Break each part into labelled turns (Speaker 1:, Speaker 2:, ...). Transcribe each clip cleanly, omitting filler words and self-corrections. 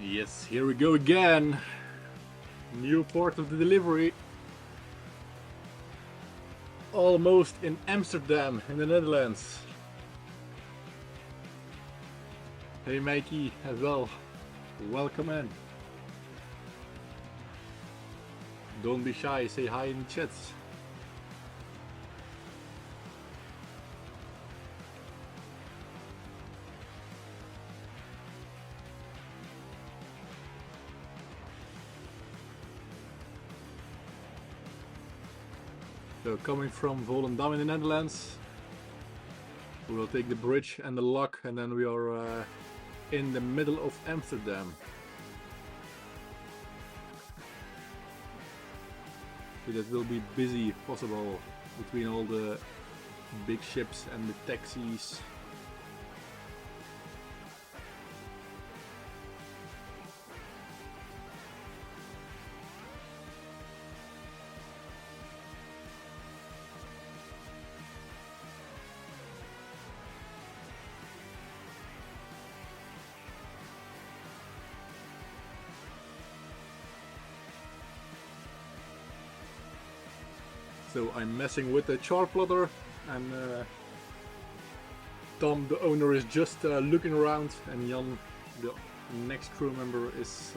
Speaker 1: Yes, here we go again. New port of the delivery. Almost in Amsterdam, in the Netherlands. Hey Mikey, as well. Welcome in. Don't be shy, say hi in the chats. So coming from Volendam in the Netherlands, we will take the bridge and the lock, and then we are in the middle of Amsterdam. So that will be busy if possible between all the big ships and the taxis. So I'm messing with the chart plotter, and Tom, the owner, is just looking around, and Jan, the next crew member, is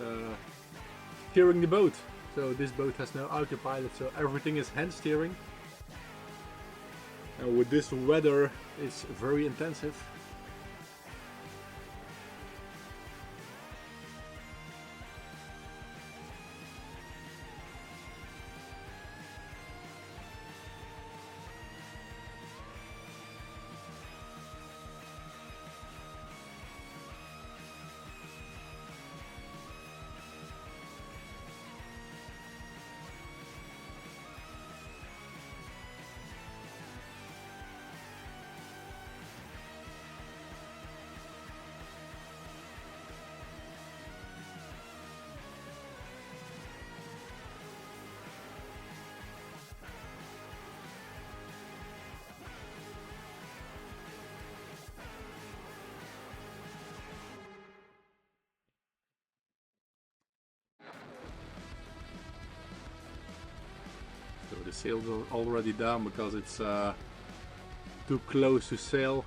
Speaker 1: steering the boat. So this boat has no autopilot, so everything is hand steering. And with this weather, it's very intensive. So the sails are already down because it's too close to sail,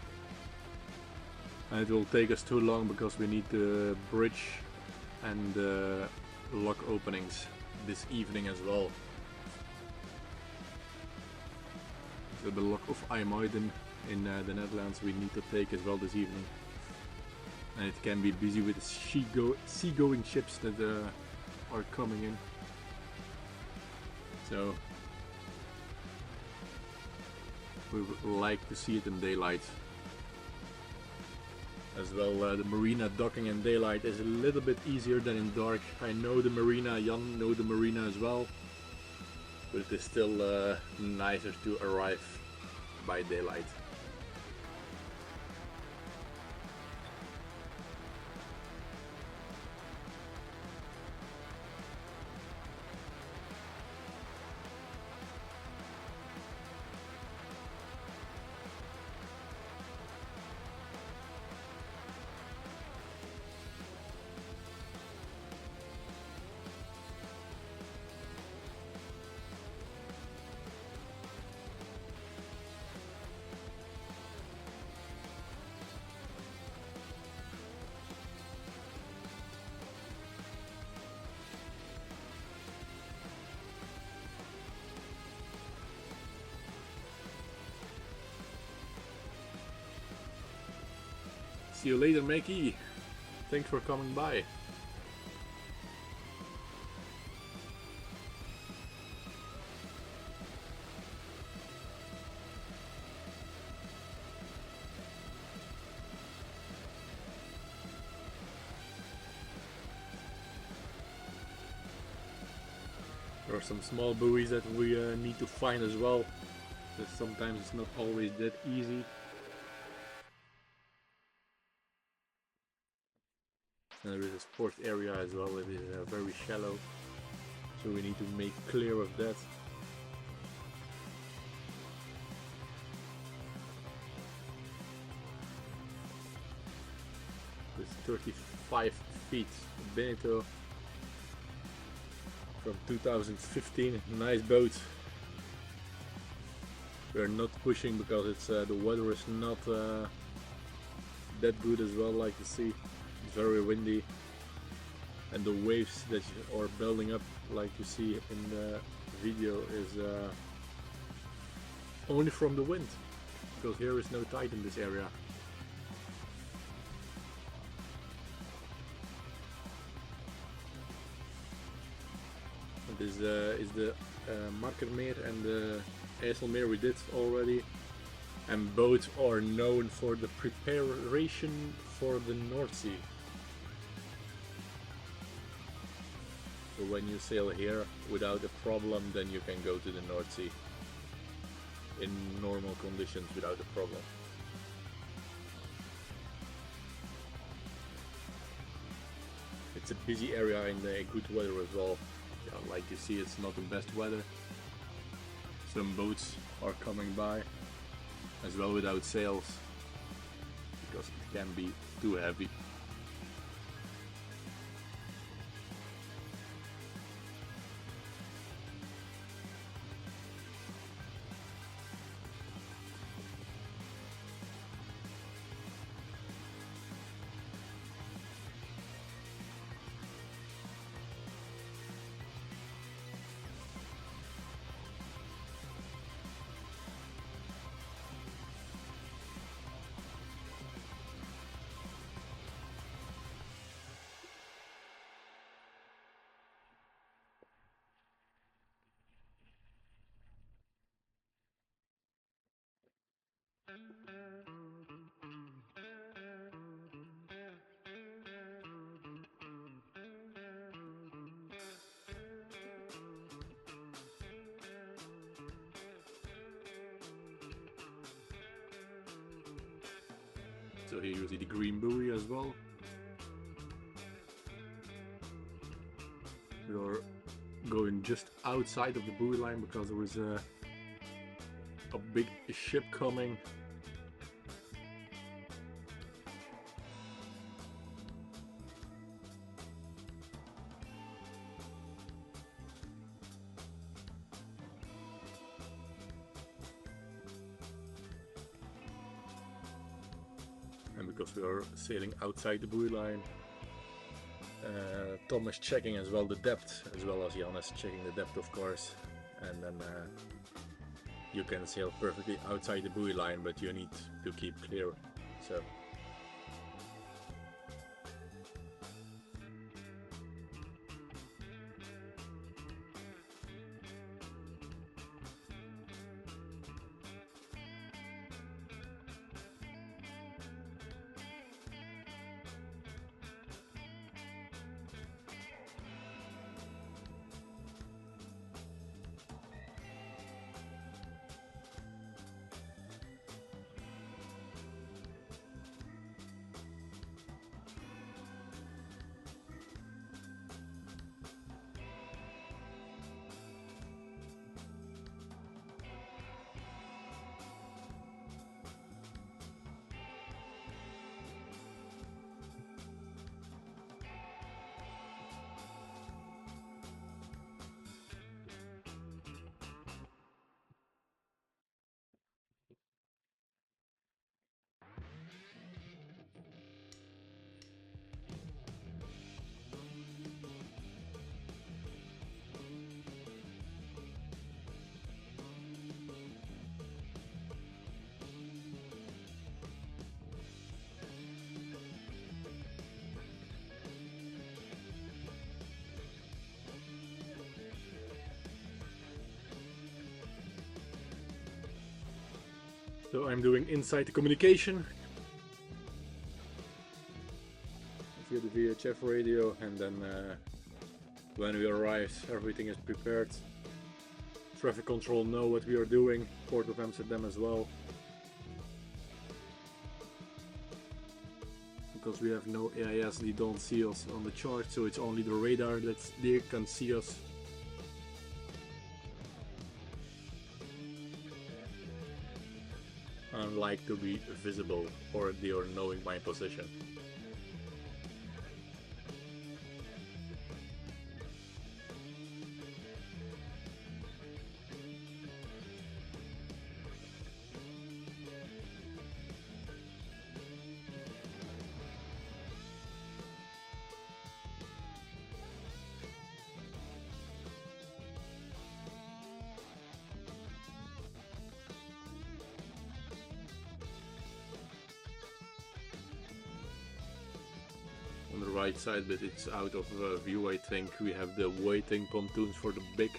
Speaker 1: and it will take us too long because we need the bridge and the lock openings this evening as well. So the lock of IJmuiden in the Netherlands we need to take as well this evening, and it can be busy with seagoing ships that are coming in. So we would like to see it in daylight. As well, the marina docking in daylight is a little bit easier than in dark. I know the marina, Jan knows the marina as well, but it is still nicer to arrive by daylight. See you later, Mikey. Thanks for coming by. There are some small buoys that we need to find as well. So sometimes it's not always that easy. And there is a sports area as well. It is very shallow, so we need to make clear of that. is 35 feet. Benito from 2015, nice boat. We're not pushing because it's the weather is not that good as well, like you see. It's very windy, and the waves that are building up, like you see in the video, is only from the wind, because here is no tide in this area. This is the Markermeer and the IJsselmeer we did already, and both are known for the preparation for the North Sea. So when you sail here without a problem, then you can go to the North Sea in normal conditions without a problem. It's a busy area in the good weather as well. Yeah, like you see, it's not the best weather. Some boats are coming by as well without sails because it can be too heavy. So here you see the green buoy as well. We are going just outside of the buoy line because there was a big ship coming. And because we are sailing outside the buoy line, Tom is checking as well the depth, as well as Jan is checking the depth, of course. And then you can sail perfectly outside the buoy line, but you need to keep clear. So I'm doing inside the communication via the VHF radio, and then when we arrive, everything is prepared. Traffic control know what we are doing, Port of Amsterdam as well. Because we have no AIS, they don't see us on the chart, so it's only the radar that they can see us. Unlike to be visible or they are knowing my position. right side, but it's out of view. I think we have the waiting pontoons for the big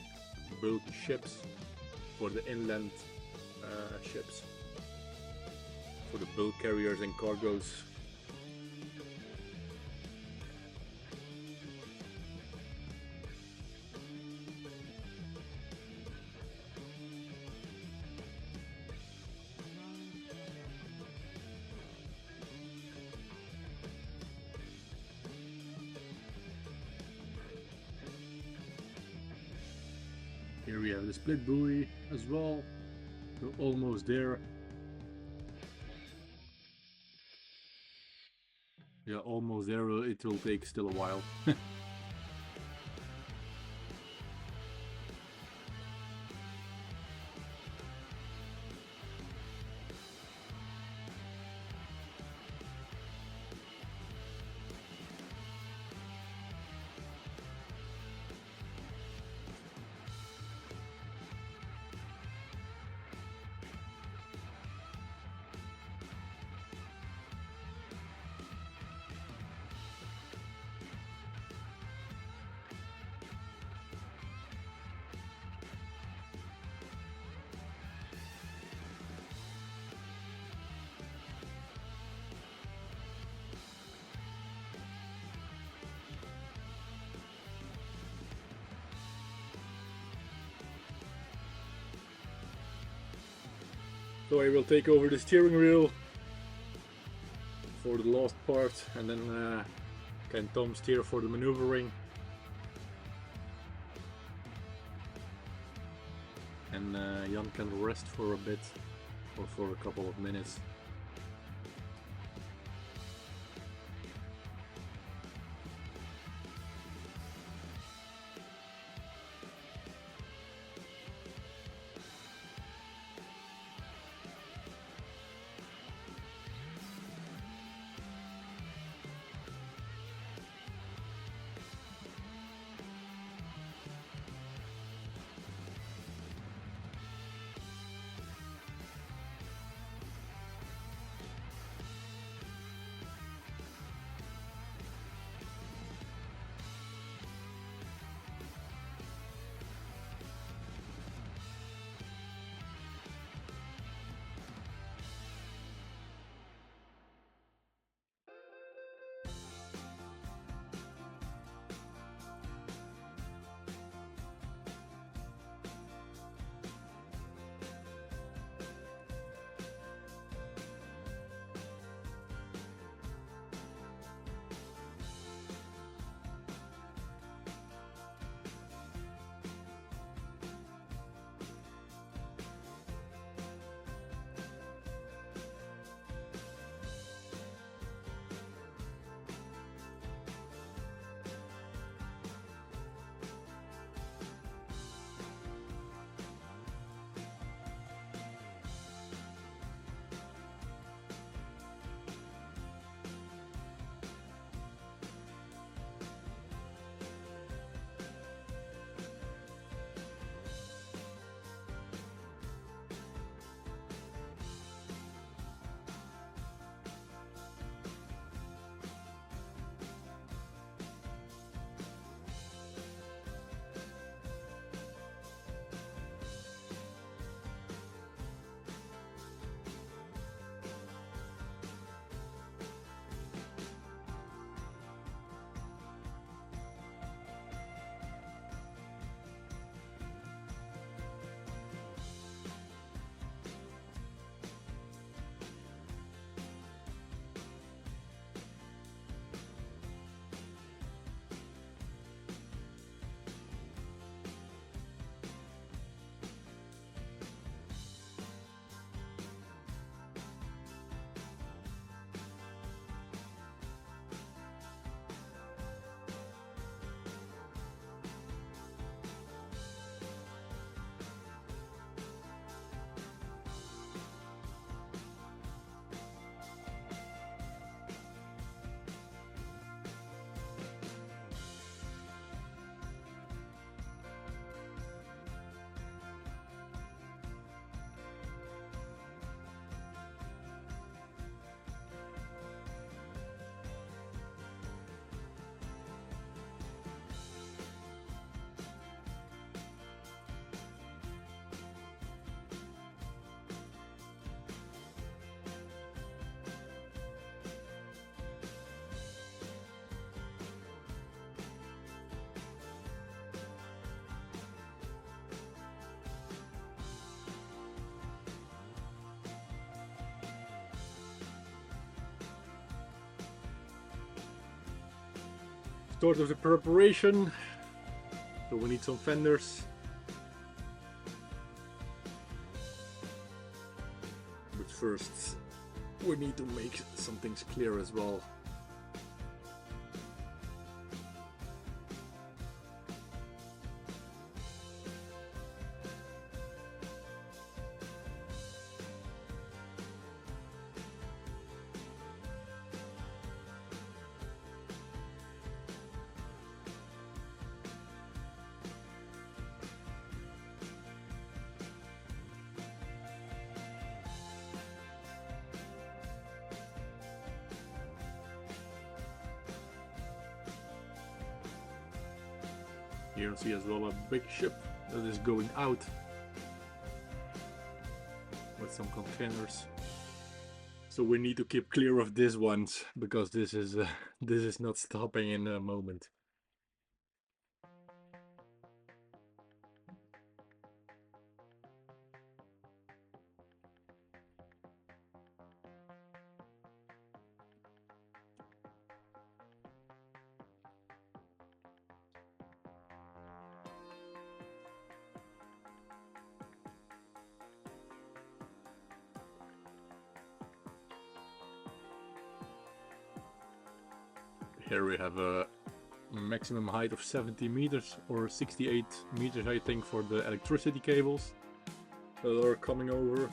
Speaker 1: bulk ships, for the inland ships, for the bulk carriers and cargoes. Here we have the split buoy as well. We're almost there. Yeah, almost there. It will take still a while. So I will take over the steering wheel for the last part, and then can Tom steer for the maneuvering. And Jan can rest for a bit, or for a couple of minutes. start of the preparation. So we need some fenders. But first we need to make some things clear as well. Here you see as well a big ship that is going out with some containers. So we need to keep clear of these ones because this is not stopping in a moment. Here we have a maximum height of 70 meters or 68 meters, I think, for the electricity cables that are coming over.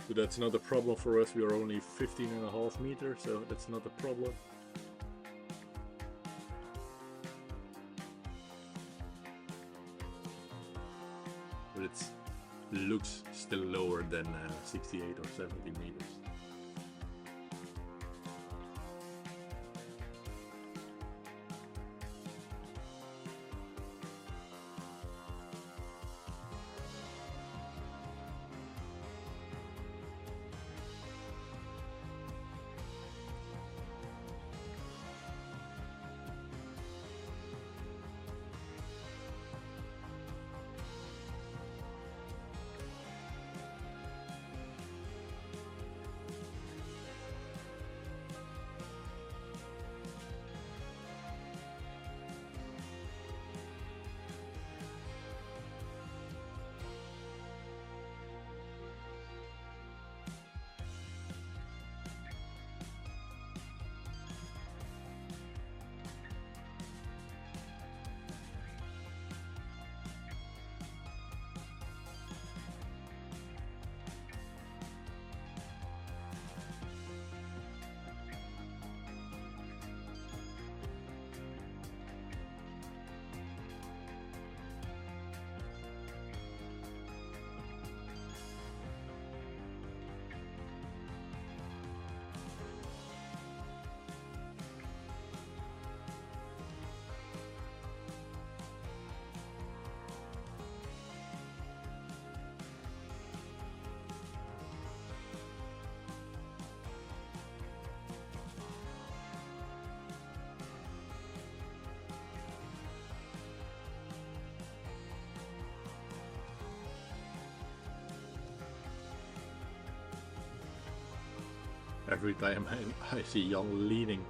Speaker 1: So that's not a problem for us. We are only 15.5 meters, so that's not a problem. But it looks still lower than 68 or 70 meters. Every time I see Jan leaning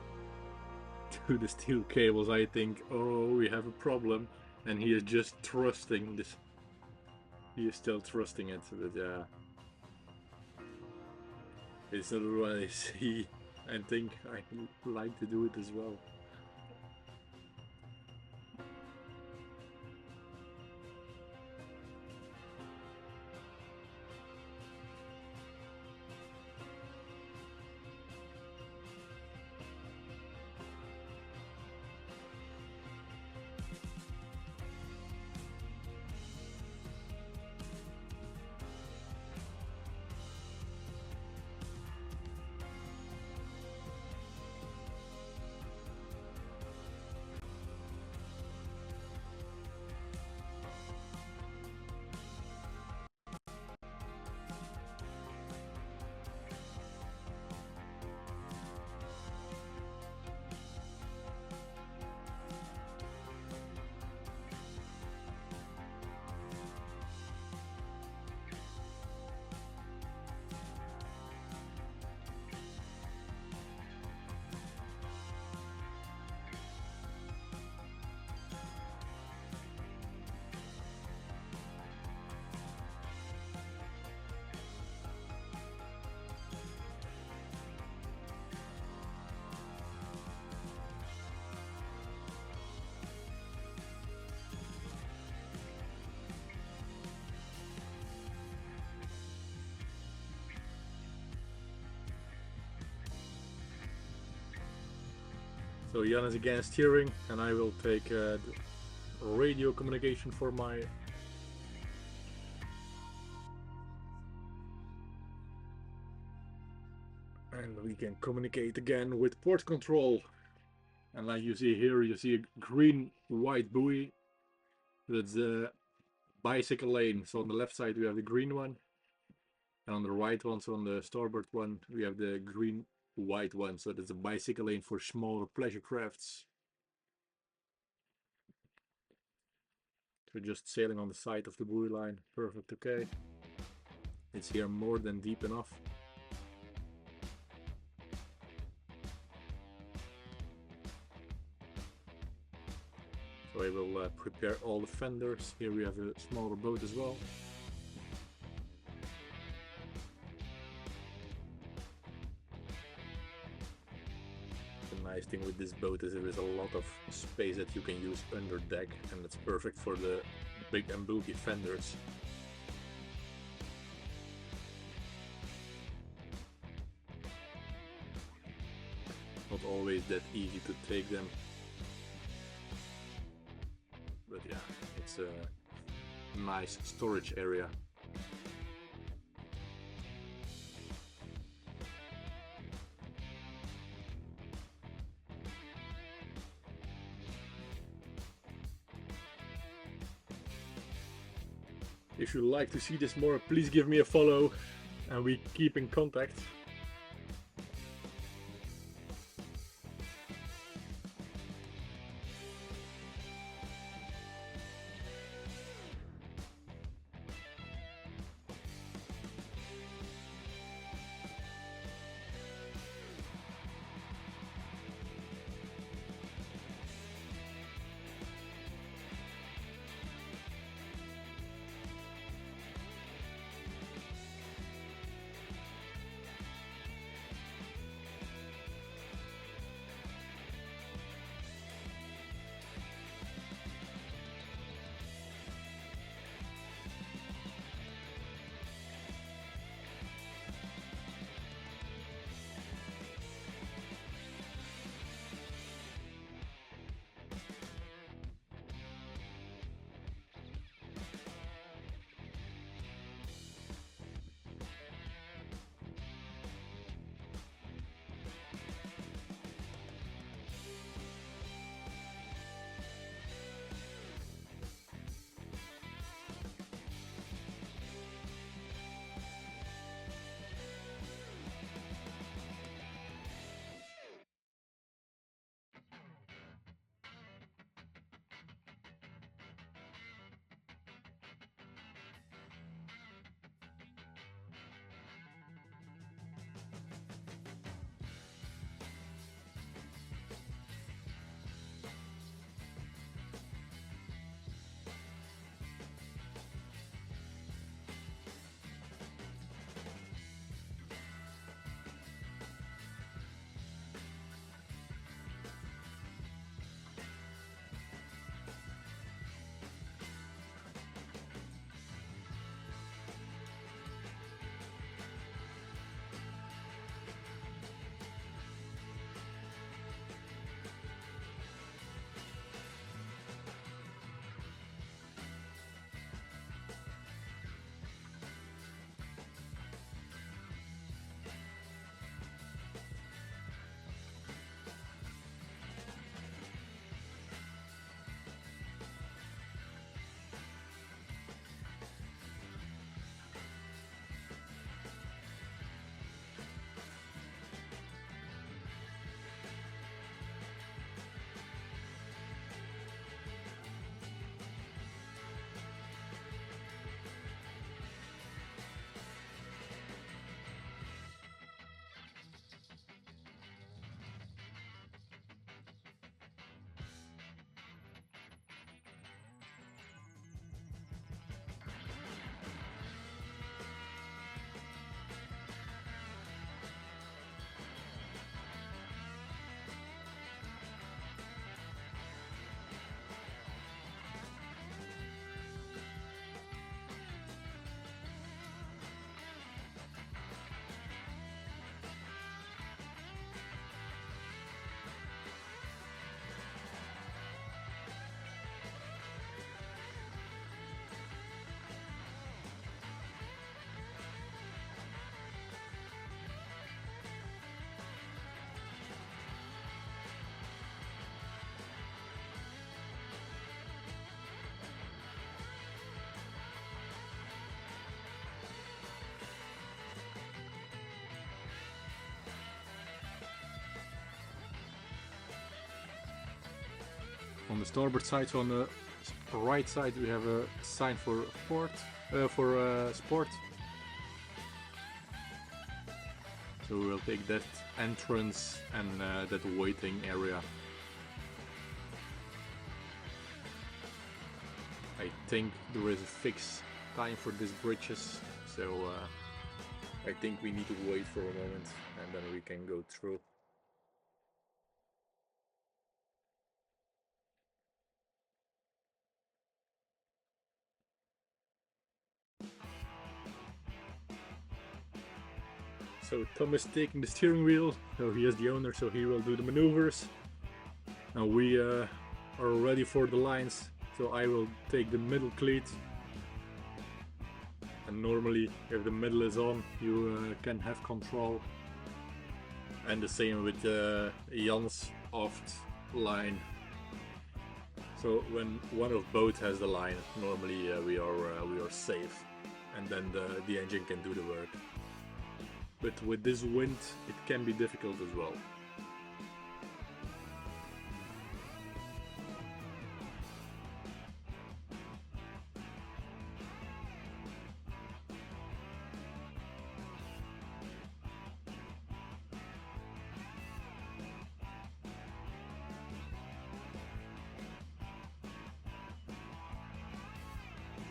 Speaker 1: to the steel cables, I think, oh, we have a problem. And he is just trusting this. He is still trusting it, but yeah. It's not what I see and think I like to do it as well. So Jan is again steering, and I will take the radio communication for my and we can communicate again with port control. And like you see here, you see a green white buoy. That's the bicycle lane. So on the left side we have the green one, and on the right one, so on the starboard one, we have the green white one. So that's a bicycle lane for smaller pleasure crafts. So just sailing on the side of the buoy line. Perfect, okay. It's here more than deep enough. So I will prepare all the fenders. Here we have a smaller boat as well. The nice thing with this boat is there is a lot of space that you can use under deck, and it's perfect for the big and bulky fenders. Not always that easy to take them. But yeah, it's a nice storage area. If you'd like to see this more, please give me a follow and we keep in contact. on the starboard side. So on the right side we have a sign for sport. So we'll take that entrance and that waiting area. I think there is a fixed time for these bridges, so I think we need to wait for a moment and then we can go through. So Tom is taking the steering wheel, so he is the owner, so he will do the maneuvers. Now we are ready for the lines, so I will take the middle cleat. And normally if the middle is on, you can have control. And the same with Jan's aft line. So when one of both has the line, normally we are safe, and then the engine can do the work. But with this wind, it can be difficult as well.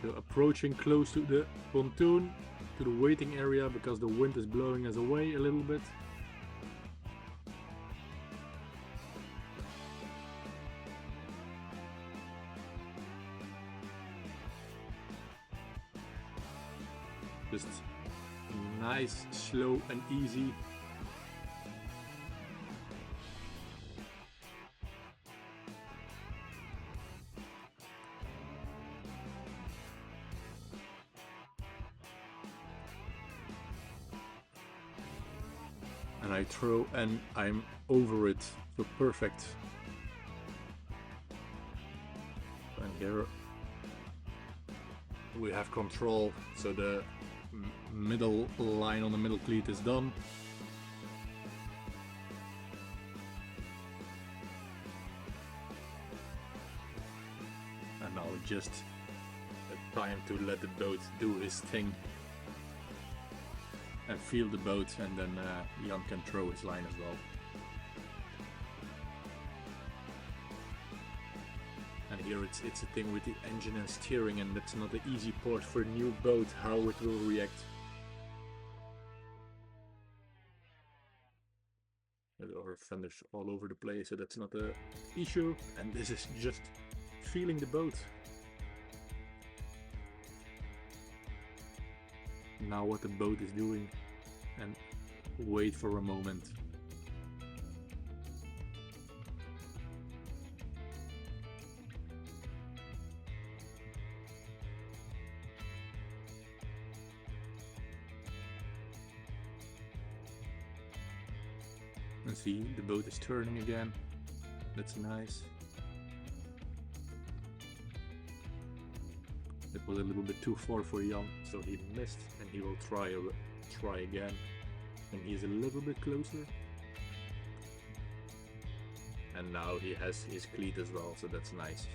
Speaker 1: So approaching close to the pontoon, to the waiting area, because the wind is blowing us away a little bit. Just nice, slow and easy. And I throw and I'm over it, so perfect. And here we have control, so the middle line on the middle cleat is done. And now just time to let the boat do his thing and feel the boat, and then Jan can throw his line as well. And here it's a thing with the engine and steering, and that's not an easy part for a new boat, how it will react. There are fenders all over the place, so that's not an issue, and this is just feeling the boat. Now what the boat is doing, and wait for a moment. And see, the boat is turning again. That's nice. It was a little bit too far for Jan, so he missed, and he will try again. And he's a little bit closer. And now he has his cleat as well, so that's nice.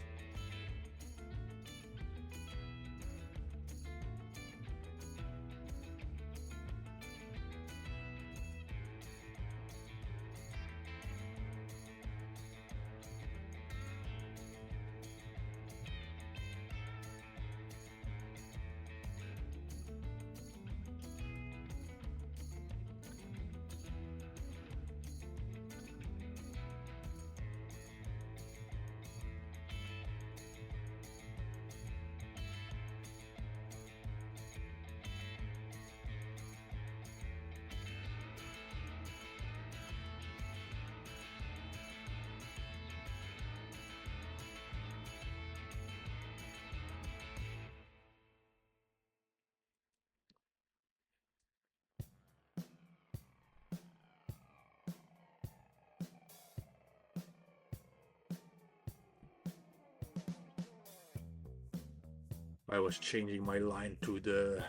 Speaker 1: I was changing my line to the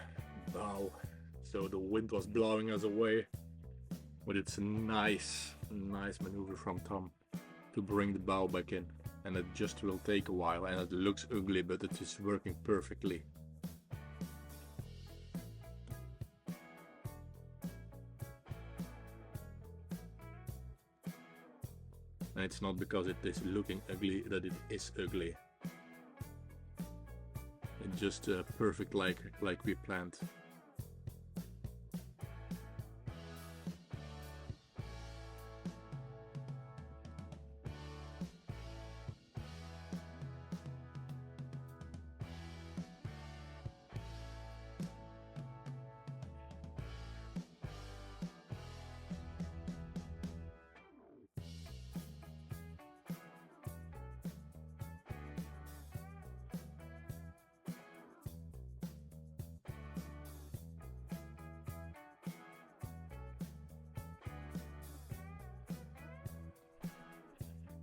Speaker 1: bow, so the wind was blowing us away. But it's a nice maneuver from Tom to bring the bow back in, and it just will take a while, and it looks ugly, but it is working perfectly. And it's not because it is looking ugly that it is ugly. It's just perfect like we planned.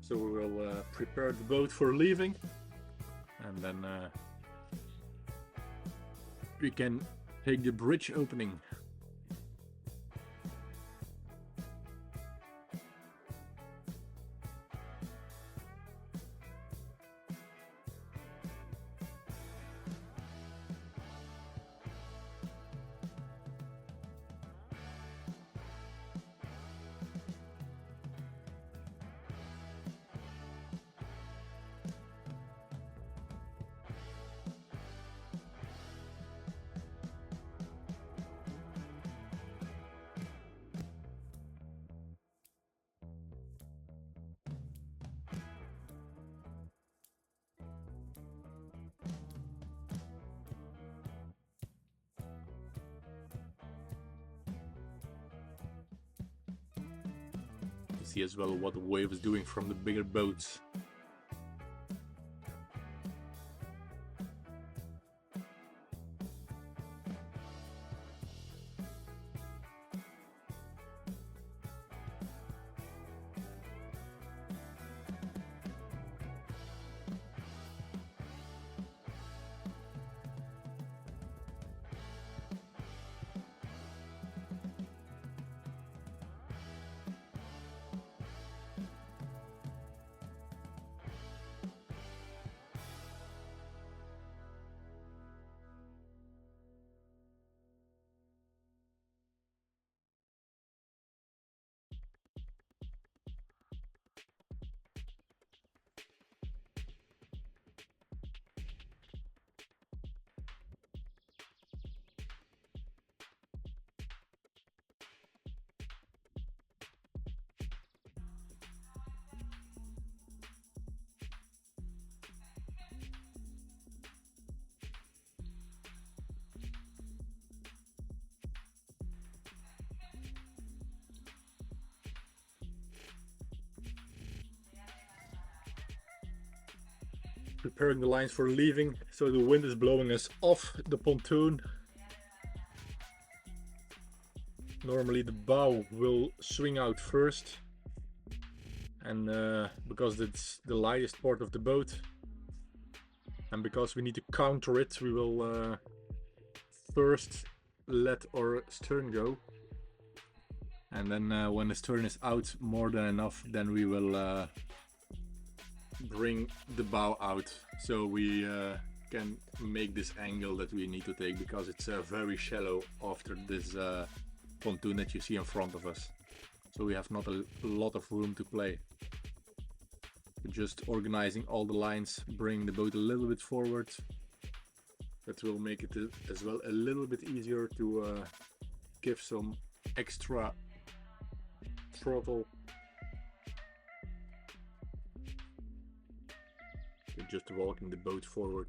Speaker 1: So we will prepare the boat for leaving, and then we can take the bridge opening. See as well what the wave is doing from the bigger boats. Preparing the lines for leaving, so the wind is blowing us off the pontoon. Normally the bow will swing out first, and because it's the lightest part of the boat, and because we need to counter it, we will first let our stern go, and then when the stern is out more than enough, then we will bring the bow out, so we can make this angle that we need to take, because it's very shallow after this pontoon that you see in front of us, so we have not a lot of room to play. Just organizing all the lines, bring the boat a little bit forward. That will make it as well a little bit easier to give some extra throttle. Just walking the boat forward.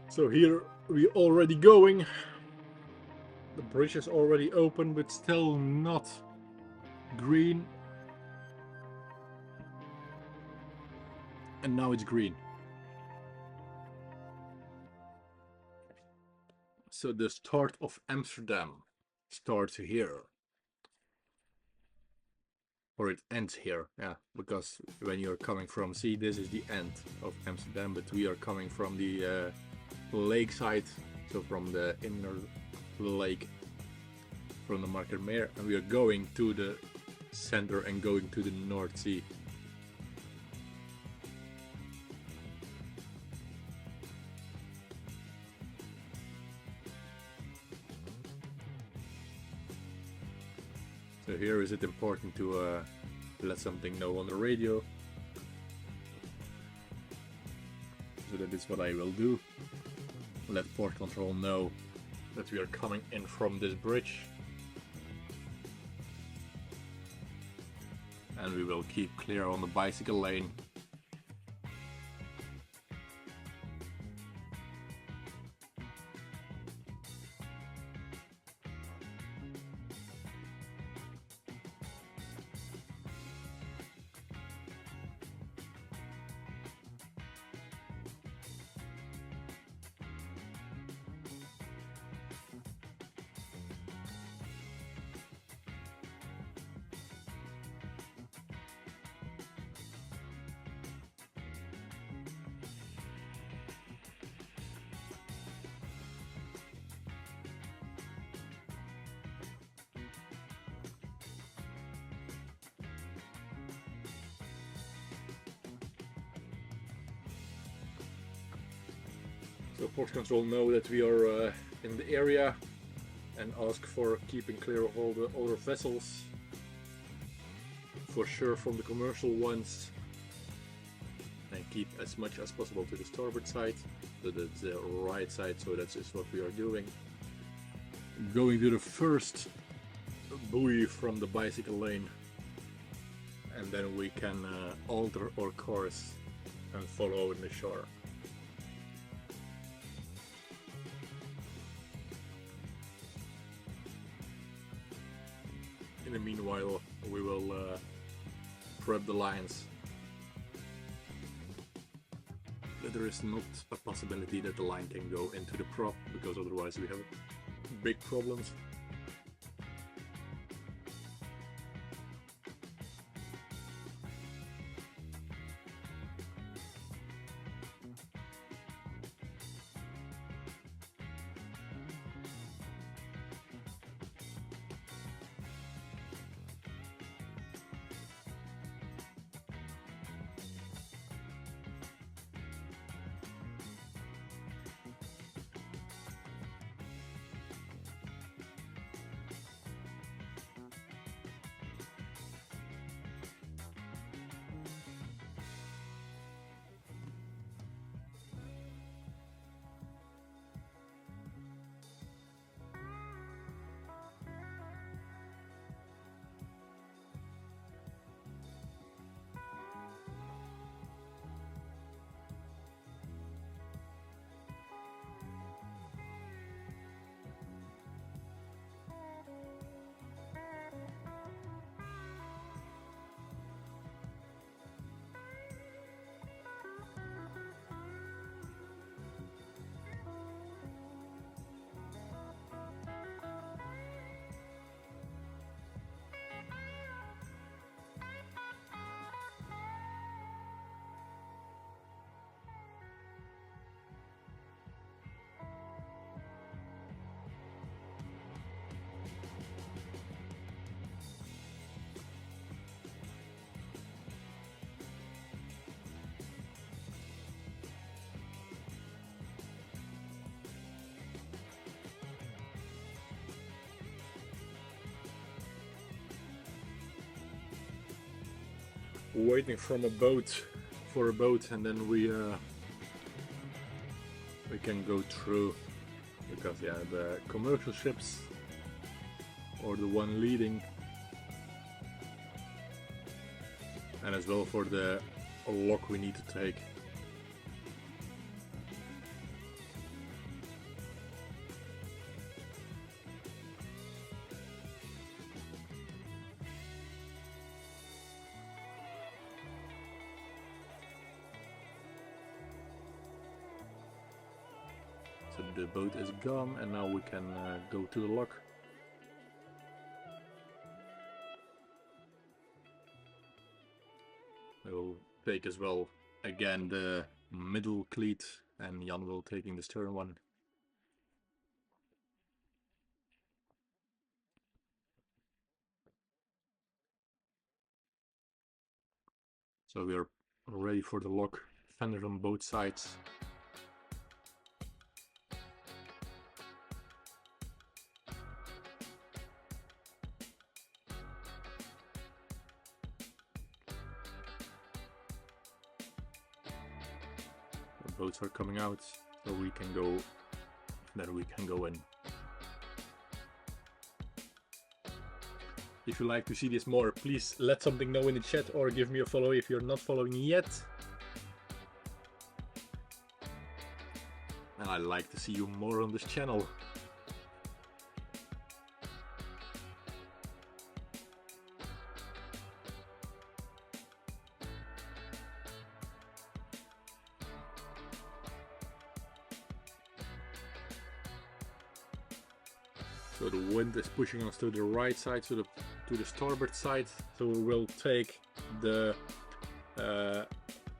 Speaker 1: So here we already going. The bridge is already open, but still not green. And now it's green. So the start of Amsterdam starts here. Or it ends here, yeah, because when you're coming from sea, this is the end of Amsterdam, but we are coming from the lake side, so from the inner lake, from the Markermeer, and we are going to the center and going to the North Sea. So here is it important to let something know on the radio. So that is what I will do. Let port control know that we are coming in from this bridge. And we will keep clear on the bicycle lane. So port control know that we are in the area and ask for keeping clear of all the other vessels. For sure from the commercial ones. And keep as much as possible to the starboard side. So that's the right side, so that is what we are doing. Going to the first buoy from the bicycle lane. And then we can alter our course and follow in the shore. In the meanwhile, we will prep the lines. But there is not a possibility that the line can go into the prop, because otherwise we have big problems. Waiting from a boat for a boat, and then we can go through, because yeah, the commercial ships or the one leading, and as well for the lock we need to take. So the boat is gone, and now we can go to the lock. We'll take as well again the middle cleat, and Jan will taking the stern one. So we are ready for the lock, fenders on both sides. The boats are coming out, so we can go, then we can go in. If you like to see this more, please let something know in the chat or give me a follow if you're not following yet. And I'd like to see you more on this channel. So the wind is pushing us to the right side, to the starboard side. So we'll take the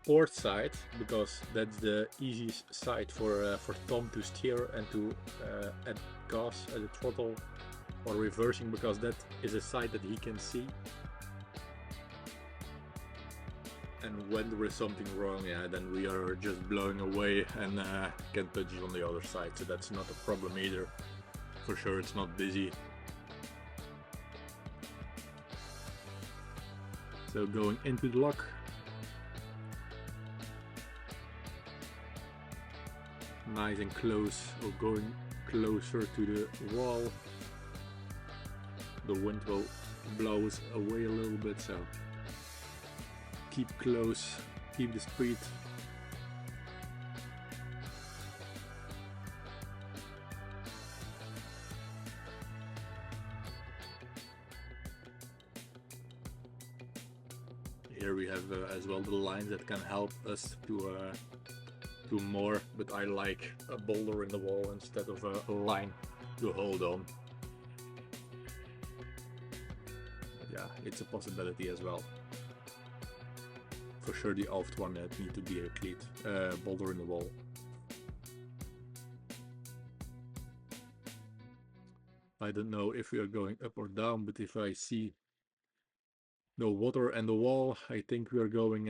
Speaker 1: port side, because that's the easiest side for Tom to steer and to add gas at the throttle, or reversing, because that is a side that he can see. And when there is something wrong, yeah, then we are just blowing away and can touch it on the other side. So that's not a problem either. For sure, it's not busy. So going into the lock. Nice and close, or going closer to the wall. The wind will blow us away a little bit, so keep close, keep the speed. Here we have as well the lines that can help us to do more, but I like a boulder in the wall instead of a line to hold on. Yeah, it's a possibility as well. For sure the aft one need to be a cleat boulder in the wall. I don't know if we are going up or down, but if I see no water and the wall, I think we are going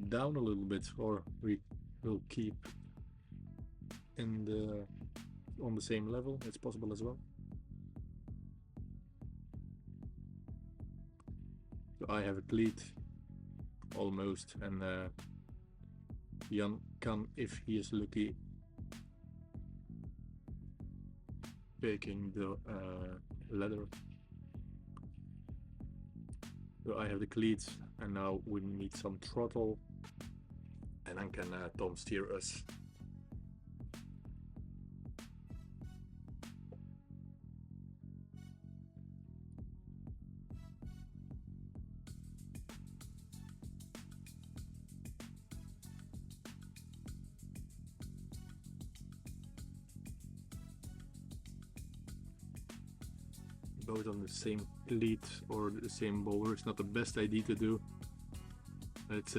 Speaker 1: down a little bit, or we will keep in the on the same level. It's possible as well. So I have a cleat almost, and Jan can, if he is lucky, taking the ladder. So I have the cleats, and now we need some throttle, and then can Tom steer us. Both on the same cleat or the same boulder is not the best idea to do. It's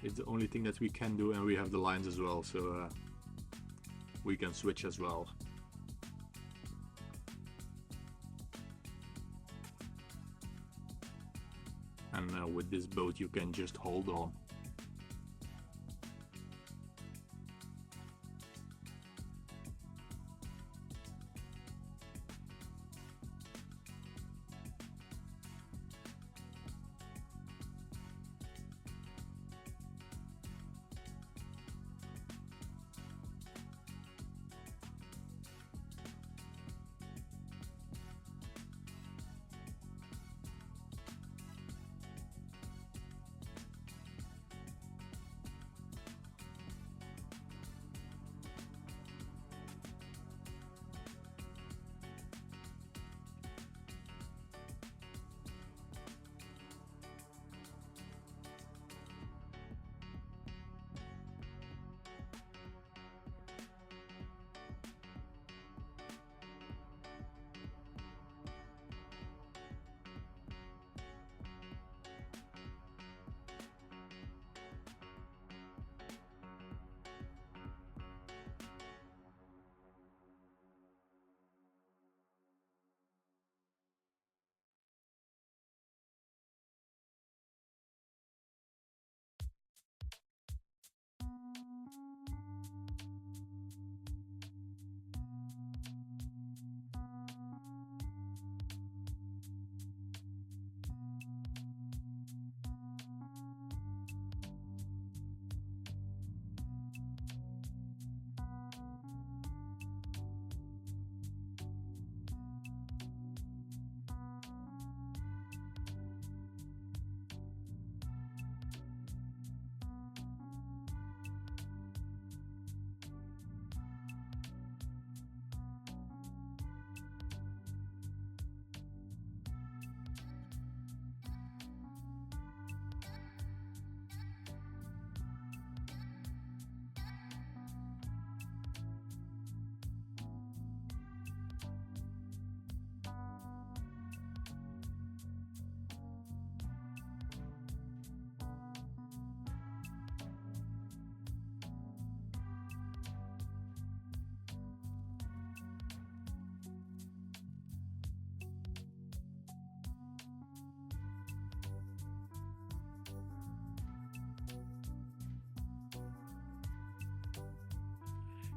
Speaker 1: it's the only thing that we can do, and we have the lines as well, so we can switch as well. And with this boat you can just hold on.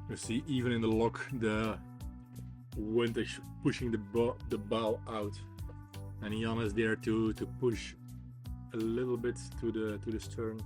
Speaker 1: You see, even in the lock, the wind is pushing the bow out, and Jan is there to push a little bit to the stern.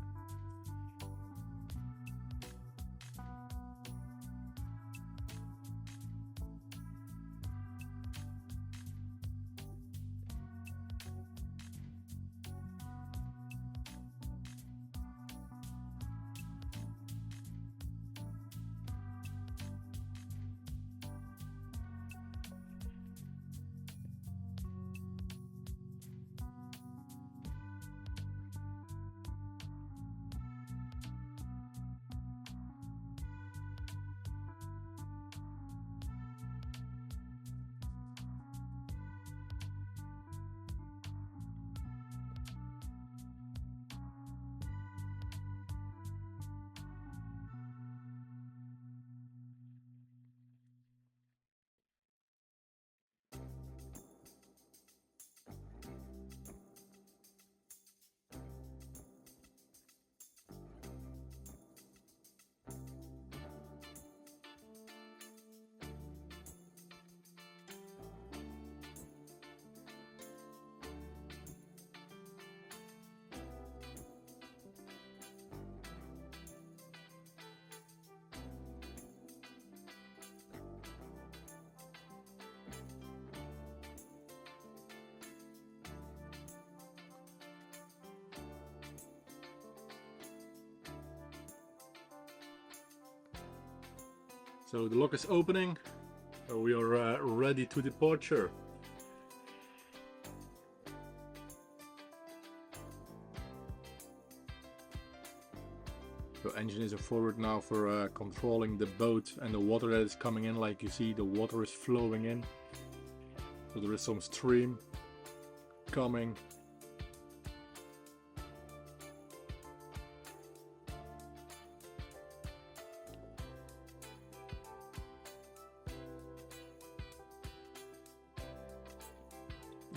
Speaker 1: So the lock is opening, so we are ready to departure. So engine is forward now for controlling the boat and the water that is coming in. Like you see, the water is flowing in, so there is some stream coming.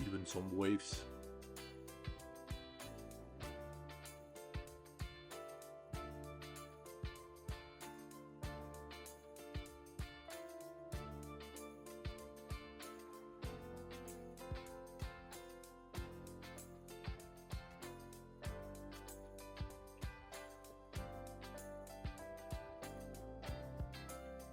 Speaker 1: Even some waves.